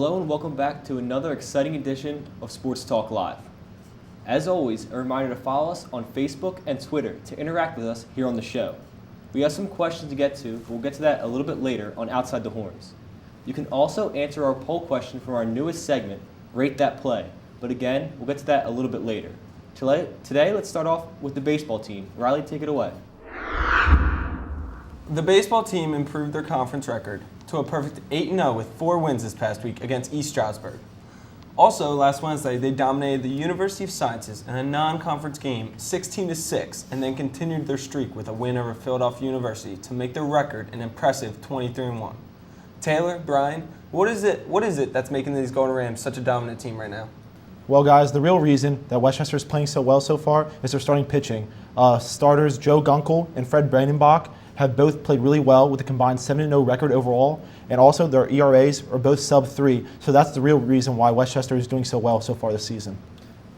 Hello and welcome back to another exciting edition of Sports Talk Live. As always, a reminder to follow us on Facebook and Twitter to interact with us here on the show. We have some questions to get to, but we'll get to that a little bit later on Outside the Horns. You can also answer our poll question from our newest segment, Rate That Play. But again, we'll get to that a little bit later. Today, let's start off with the baseball team. Riley, take it away. The baseball team improved their conference record to a perfect 8-0 with 4 wins this past week against East Stroudsburg. Also, last Wednesday, they dominated the University of Sciences in a non-conference game 16-6 and then continued their streak with a win over Philadelphia University to make their record an impressive 23-1. Taylor, Brian, what is it that's making these Golden Rams such a dominant team right now? Well, guys, the real reason that Westchester is playing so well so far is their starting pitching. Starters Joe Gunkel and Fred Brandenbach have both played really well with a combined 7-0 record overall, and also their ERAs are both sub-3, so that's the real reason why Westchester is doing so well so far this season.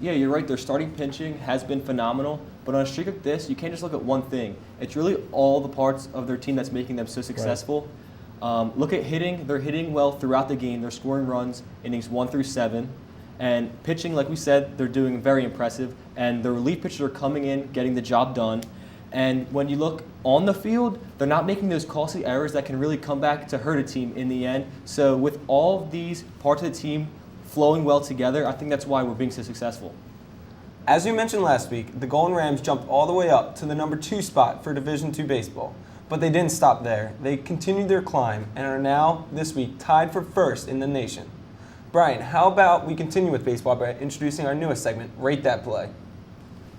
Yeah, you're right. Their starting pitching has been phenomenal, but on a streak like this, you can't just look at one thing. It's really all the parts of their team that's making them so successful. Right. Look at hitting. They're hitting well throughout the game. They're scoring runs, innings 1 through 7. And pitching, like we said, they're doing very impressive. And the relief pitchers are coming in, getting the job done. And when you look on the field, they're not making those costly errors that can really come back to hurt a team in the end. So with all of these parts of the team flowing well together, I think that's why we're being so successful. As we mentioned last week, the Golden Rams jumped all the way up to the number 2 spot for Division II baseball. But they didn't stop there. They continued their climb and are now, this week, tied for first in the nation. Brian, how about we continue with baseball by introducing our newest segment, Rate That Play.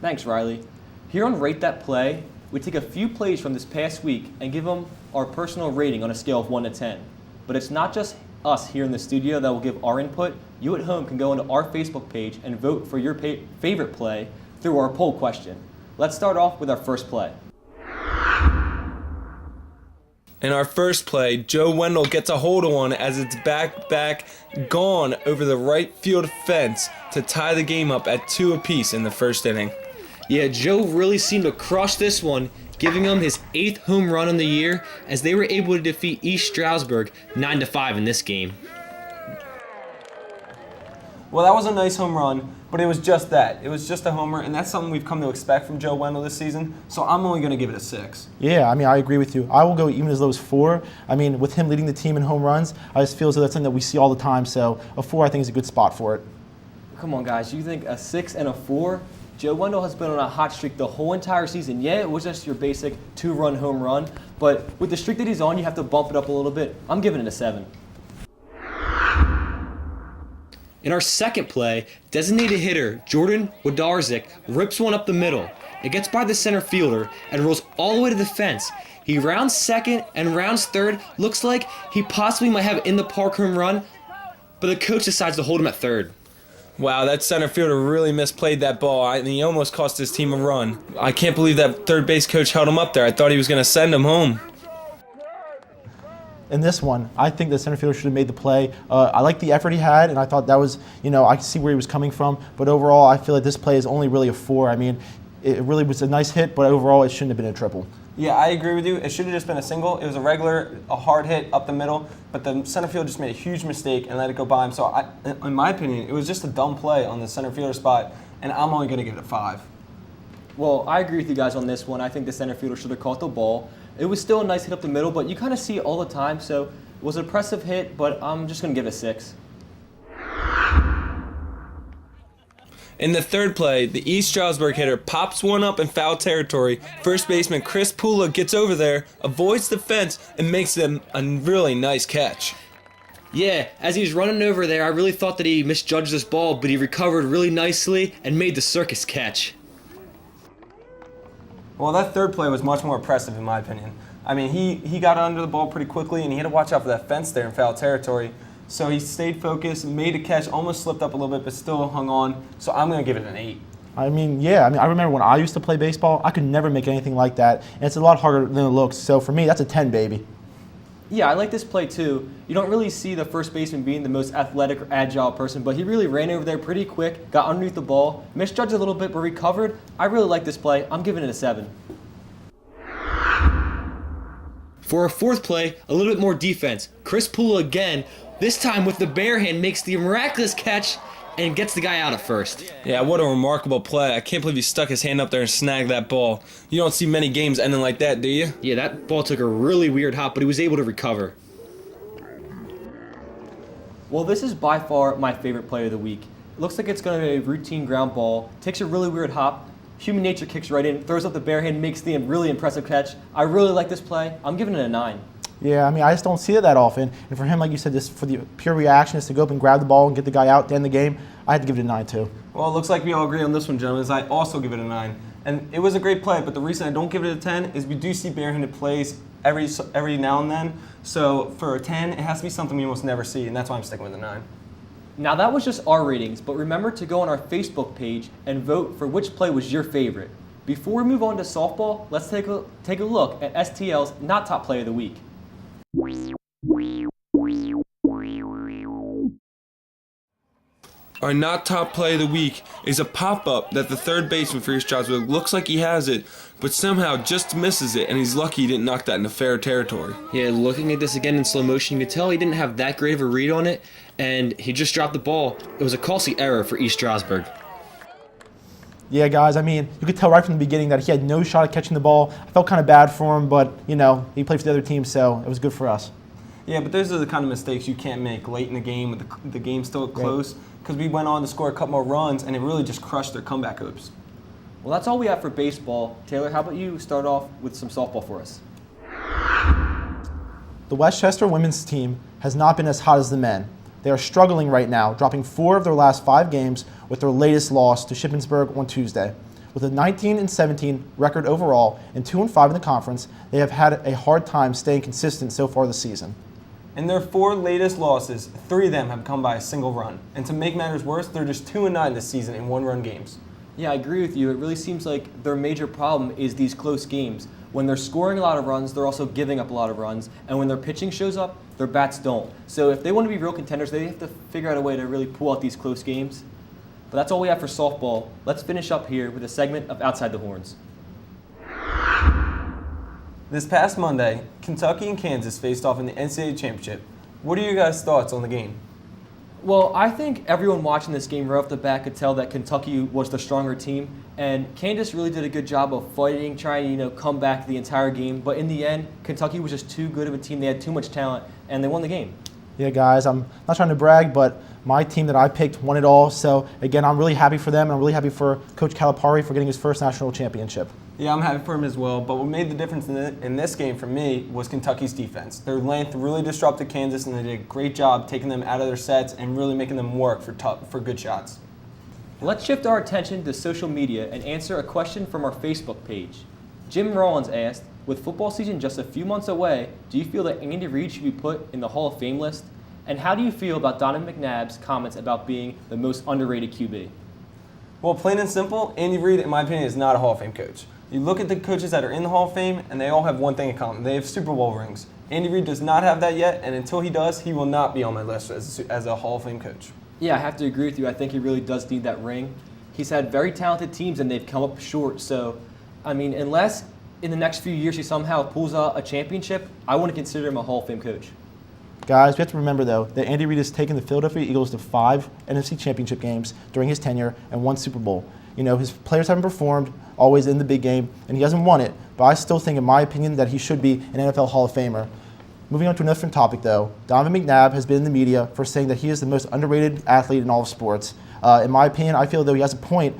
Thanks, Riley. Here on Rate That Play, we take a few plays from this past week and give them our personal rating on a scale of 1 to 10. But it's not just us here in the studio that will give our input. You at home can go into our Facebook page and vote for your favorite play through our poll question. Let's start off with our first play. In our first play, Joe Wendell gets a hold of one as it's back gone over the right field fence to tie the game up at 2 apiece in the first inning. Yeah, Joe really seemed to crush this one, giving him his 8th home run in the year as they were able to defeat East Stroudsburg 9-5 in this game. Well, that was a nice home run, but it was just that. It was just a homer, and that's something we've come to expect from Joe Wendell this season, so I'm only going to give it a 6. Yeah, I agree with you. I will go even as low as 4. With him leading the team in home runs, I just feel as though that's something that we see all the time, so a 4 I think is a good spot for it. Come on, guys. You think a 6 and a 4? Joe Wendell has been on a hot streak the whole entire season. Yeah, it was just your basic 2-run home run, but with the streak that he's on, you have to bump it up a little bit. I'm giving it a 7. In our second play, designated hitter Jordan Wodarczyk rips one up the middle. It gets by the center fielder and rolls all the way to the fence. He rounds second and rounds third. Looks like he possibly might have an in-the-park home run, but the coach decides to hold him at third. Wow, that center fielder really misplayed that ball, and he almost cost his team a run. I can't believe that third base coach held him up there. I thought he was going to send him home. In this one, I think the center fielder should have made the play. I like the effort he had, and I thought that was, I could see where he was coming from. But overall, I feel like this play is only really a 4. It really was a nice hit, but overall, it shouldn't have been a triple. Yeah, I agree with you. It should have just been a single. It was a hard hit up the middle, but the center field just made a huge mistake and let it go by him. So, in my opinion, it was just a dumb play on the center fielder spot, and I'm only going to give it a 5. Well, I agree with you guys on this one. I think the center fielder should have caught the ball. It was still a nice hit up the middle, but you kind of see it all the time, so it was an impressive hit, but I'm just going to give it a 6. In the third play, the East Stroudsburg hitter pops one up in foul territory. First baseman Chris Pula gets over there, avoids the fence, and makes them a really nice catch. Yeah, as he was running over there, I really thought that he misjudged this ball, but he recovered really nicely and made the circus catch. Well, that third play was much more impressive in my opinion. He got under the ball pretty quickly, and he had to watch out for that fence there in foul territory. So he stayed focused, made a catch, almost slipped up a little bit, but still hung on. So I'm going to give it an 8. I remember when I used to play baseball, I could never make anything like that, and it's a lot harder than it looks. So for me, that's a 10, baby. Yeah, I like this play too. You don't really see the first baseman being the most athletic or agile person, but he really ran over there pretty quick, got underneath the ball, misjudged a little bit, but recovered. I really like this play. I'm giving it a 7. For our fourth play, a little bit more defense. Chris Pula again, this time with the bare hand, makes the miraculous catch and gets the guy out at first. Yeah, what a remarkable play. I can't believe he stuck his hand up there and snagged that ball. You don't see many games ending like that, do you? Yeah, that ball took a really weird hop, but he was able to recover. Well, this is by far my favorite play of the week. It looks like it's going to be a routine ground ball, takes a really weird hop, human nature kicks right in, throws up the bare hand, makes the really impressive catch. I really like this play. I'm giving it a 9. Yeah, I mean, I just don't see it that often. And for him, like you said, just for the pure reaction is to go up and grab the ball and get the guy out to end the game, I had to give it a 9 too. Well, it looks like we all agree on this one, gentlemen, as I also give it a 9. And it was a great play, but the reason I don't give it a 10 is we do see barehanded plays every now and then. So for a 10, it has to be something we almost never see, and that's why I'm sticking with a 9. Now that was just our ratings, but remember to go on our Facebook page and vote for which play was your favorite. Before we move on to softball, let's take a look at STL's Not Top Play of the Week. Our not top play of the week is a pop-up that the third baseman for East Stroudsburg looks like he has it, but somehow just misses it, and he's lucky he didn't knock that into fair territory. Yeah, looking at this again in slow motion, you can tell he didn't have that great of a read on it, and he just dropped the ball. It was a costly error for East Stroudsburg. Yeah, guys, I mean, you could tell right from the beginning that he had no shot at catching the ball. I felt kind of bad for him, but, you know, he played for the other team, so it was good for us. Yeah, but those are the kind of mistakes you can't make late in the game with the game still close, because we went on to score a couple more runs, and it really just crushed their comeback hopes. Well, that's all we have for baseball. Taylor, how about you start off with some softball for us? The Westchester women's team has not been as hot as the men. They are struggling right now, dropping 4 of their last 5 games with their latest loss to Shippensburg on Tuesday. With a 19-17 record overall and 2-5 in the conference, they have had a hard time staying consistent so far this season. In their 4 latest losses, 3 of them have come by a single run. And to make matters worse, they're just 2-9 this season in one-run games. Yeah, I agree with you. It really seems like their major problem is these close games. When they're scoring a lot of runs, they're also giving up a lot of runs. And when their pitching shows up, their bats don't. So if they want to be real contenders, they have to figure out a way to really pull out these close games. But that's all we have for softball. Let's finish up here with a segment of Outside the Horns. This past Monday, Kentucky and Kansas faced off in the NCAA championship. What are your guys' thoughts on the game? Well, I think everyone watching this game right off the bat could tell that Kentucky was the stronger team, and Kansas really did a good job of fighting, trying to come back the entire game. But in the end, Kentucky was just too good of a team. They had too much talent, and they won the game. Yeah, guys, I'm not trying to brag, but my team that I picked won it all. So, again, I'm really happy for them, and I'm really happy for Coach Calipari for getting his first national championship. Yeah, I'm happy for him as well, but what made the difference in this game for me was Kentucky's defense. Their length really disrupted Kansas, and they did a great job taking them out of their sets and really making them work for good shots. Let's shift our attention to social media and answer a question from our Facebook page. Jim Rollins asked, with football season just a few months away, do you feel that Andy Reid should be put in the Hall of Fame list? And how do you feel about Donovan McNabb's comments about being the most underrated QB? Well, plain and simple, Andy Reid, in my opinion, is not a Hall of Fame coach. You look at the coaches that are in the Hall of Fame, and they all have one thing in common. They have Super Bowl rings. Andy Reid does not have that yet, and until he does, he will not be on my list as a Hall of Fame coach. Yeah, I have to agree with you. I think he really does need that ring. He's had very talented teams, and they've come up short. So, I mean, unless in the next few years he somehow pulls out a championship, I wouldn't consider him a Hall of Fame coach. Guys, we have to remember, though, that Andy Reid has taken the Philadelphia Eagles to 5 NFC championship games during his tenure and 1 Super Bowl. You know, his players haven't performed always in the big game, and he hasn't won it, but I still think, in my opinion, that he should be an NFL Hall of Famer. Moving on to another different topic, though, Donovan McNabb has been in the media for saying that he is the most underrated athlete in all of sports. In my opinion, I feel, though, he has a point.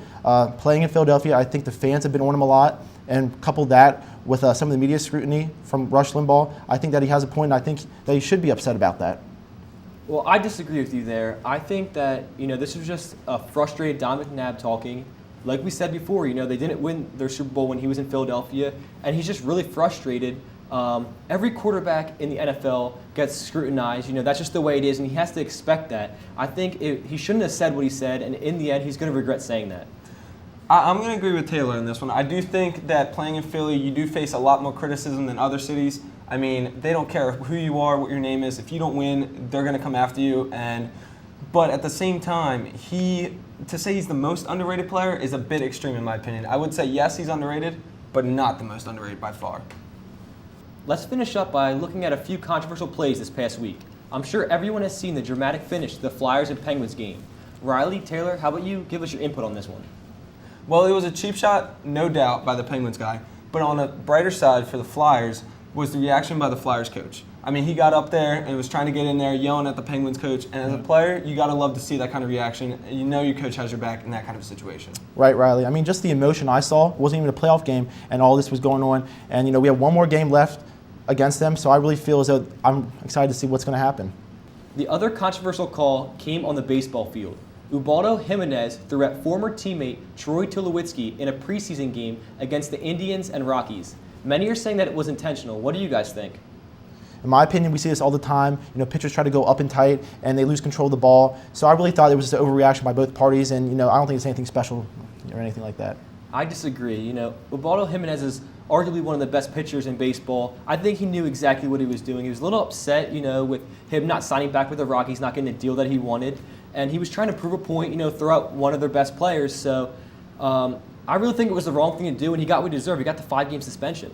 Playing in Philadelphia, I think the fans have been on him a lot, and couple that with some of the media scrutiny from Rush Limbaugh, I think that he has a point, and I think that he should be upset about that. Well, I disagree with you there. I think that, this was just a frustrated Don McNabb talking. Like we said before, they didn't win their Super Bowl when he was in Philadelphia, and he's just really frustrated. Every quarterback in the NFL gets scrutinized. That's just the way it is, and he has to expect that. I think he shouldn't have said what he said, and in the end, he's going to regret saying that. I'm going to agree with Taylor on this one. I do think that playing in Philly, you do face a lot more criticism than other cities. I mean, they don't care who you are, what your name is. If you don't win, they're going to come after you. But at the same time, to say he's the most underrated player is a bit extreme in my opinion. I would say yes, he's underrated, but not the most underrated by far. let's finish up by looking at a few controversial plays this past week. I'm sure everyone has seen the dramatic finish to the Flyers and Penguins game. Riley, Taylor, how about you give us your input on this one? Well, it was a cheap shot, no doubt, by the Penguins guy. But on a brighter side for the Flyers was the reaction by the Flyers coach. I mean, he got up there and was trying to get in there, yelling at the Penguins coach. And as a player, you got to love to see that kind of reaction. You know your coach has your back in that kind of situation. Right, Riley. I mean, just the emotion I saw. It wasn't even a playoff game, and all this was going on. And, we have one more game left against them, so I really feel as though I'm excited to see what's going to happen. The other controversial call came on the baseball field. Ubaldo Jimenez threw at former teammate Troy Tulowitzki in a preseason game against the Indians and Rockies. Many are saying that it was intentional. What do you guys think? In my opinion, we see this all the time. Pitchers try to go up and tight, and they lose control of the ball. So I really thought it was just an overreaction by both parties, and I don't think it's anything special or anything like that. I disagree. Ubaldo Jimenez is arguably one of the best pitchers in baseball. I think he knew exactly what he was doing. He was a little upset, with him not signing back with the Rockies, not getting the deal that he wanted, and he was trying to prove a point, throw out one of their best players. So I really think it was the wrong thing to do, and he got what he deserved. He got the 5-game suspension.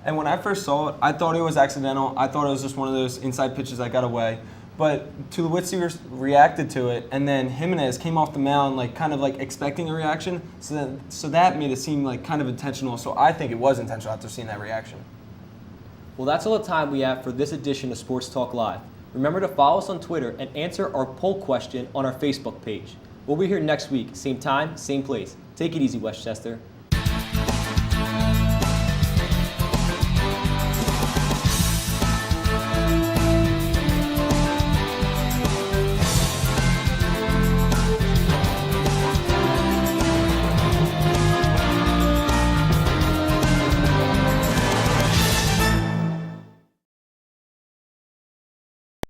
And when I first saw it, I thought it was accidental. I thought it was just one of those inside pitches that got away. But Tulowitzki reacted to it, and then Jimenez came off the mound kind of expecting a reaction. So that made it seem kind of intentional. So I think it was intentional after seeing that reaction. Well, that's all the time we have for this edition of Sports Talk Live. Remember to follow us on Twitter and answer our poll question on our Facebook page. We'll be here next week, same time, same place. Take it easy, Westchester.